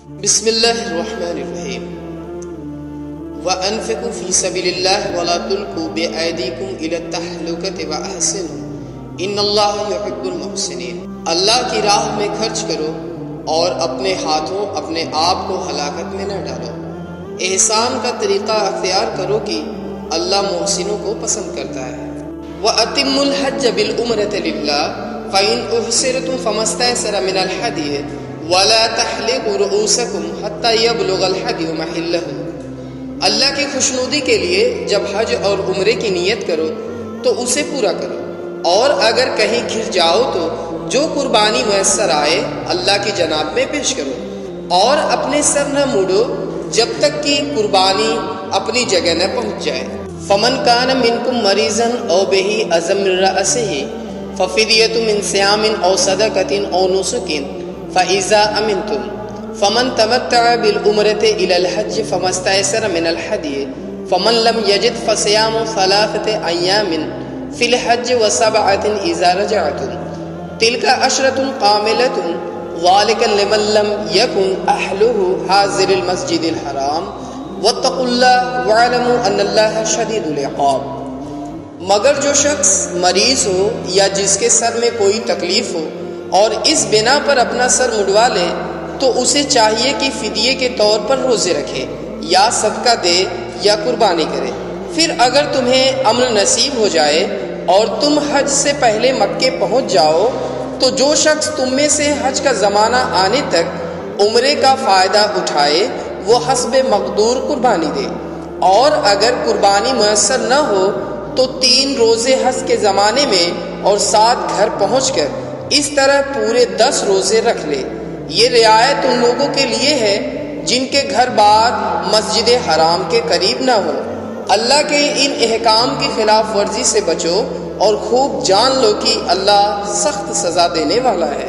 بسم اللہ الرحمن الرحیم وَأَنفِقُوا فِي سَبِيلِ اللَّهِ وَلَا تُلْقُوا بِأَيْدِيكُمْ إِلَى التَّهْلُكَةِ وَأَحْسِنُوا إِنَّ اللَّهَ يُحِبُّ الْمُحْسِنِينَ۔ اللہ کی راہ میں خرچ کرو اور اپنے ہاتھوں اپنے آپ کو ہلاکت میں نہ ڈالو۔ احسان کا طریقہ اختیار کرو کہ اللہ محسنوں کو پسند کرتا ہے۔ وَأَتِمُّوا الْحَجَّ بِالْعُمْرَةِ لِلَّهِ فَإِنْ أُحْصِرْتُمْ فَمَا اسْتَيْسَرَ مِنَ الْهَدْيِ وَلَا تَحْلِقُوا رُؤُوسَكُمْ حَتَّى يَبْلُغَ الْهَدْيُ مَحِلَّهُ۔ اللہ کی خوشنودی کے لیے جب حج اور عمرے کی نیت کرو تو اسے پورا کرو، اور اگر کہیں گھر جاؤ تو جو قربانی میسر آئے اللہ کی جناب میں پیش کرو، اور اپنے سر نہ موڑو جب تک کہ قربانی اپنی جگہ نہ پہنچ جائے۔ فَمَنْ كَانَ مِنْكُمْ مَرِيضًا أَوْ بِهِ أَذًى مِّن رَأْسِهِ فَفِدْيَةٌ مِّن صِيَامٍ أَوْ صَدَقَةٍ أَوْ نُسُكٍ فَإِذَا أَمِنْتُمْ فَمَنْ تَمَتَّعَ بِالْعُمْرَةِ إِلَى الْحَجِّ فَمَا اسْتَيْسَرَ مِنَ الْهَدْيِ فَمَنْ لَمْ يَجِدْ فَصِيَامُ ثَلَاثَةِ أَيَّامٍ فِي الْحَجِّ وَسَبْعَةٍ إِذَا رَجَعْتُمْ تِلْكَ عَشْرَةٌ كَامِلَةٌ ذَلِكَ لِمَن لَّمْ يَكُنْ أَهْلُهُ حَاضِرِ الْمَسْجِدِ الْحَرَامِ وَاتَّقُوا اللَّهَ وَاعْلَمُوا أَنَّ اللَّهَ شَدِيدُ الْعِقَابِ۔ مگر جو شخص مریض ہو یا جس کے سر میں کوئی تکلیف ہو اور اس بنا پر اپنا سر مڈوا لے تو اسے چاہیے کہ فدیے کے طور پر روزے رکھے یا صدقہ دے یا قربانی کرے۔ پھر اگر تمہیں امن نصیب ہو جائے اور تم حج سے پہلے مکے پہنچ جاؤ تو جو شخص تم میں سے حج کا زمانہ آنے تک عمرے کا فائدہ اٹھائے وہ حسب مقدور قربانی دے، اور اگر قربانی میسر نہ ہو تو 3 روزے حج کے زمانے میں اور 7 گھر پہنچ کر اس طرح پورے 10 روزے رکھ لے۔ یہ رعایت ان لوگوں کے لیے ہے جن کے گھر بار مسجد حرام کے قریب نہ ہو۔ اللہ کے ان احکام کی خلاف ورزی سے بچو اور خوب جان لو کہ اللہ سخت سزا دینے والا ہے۔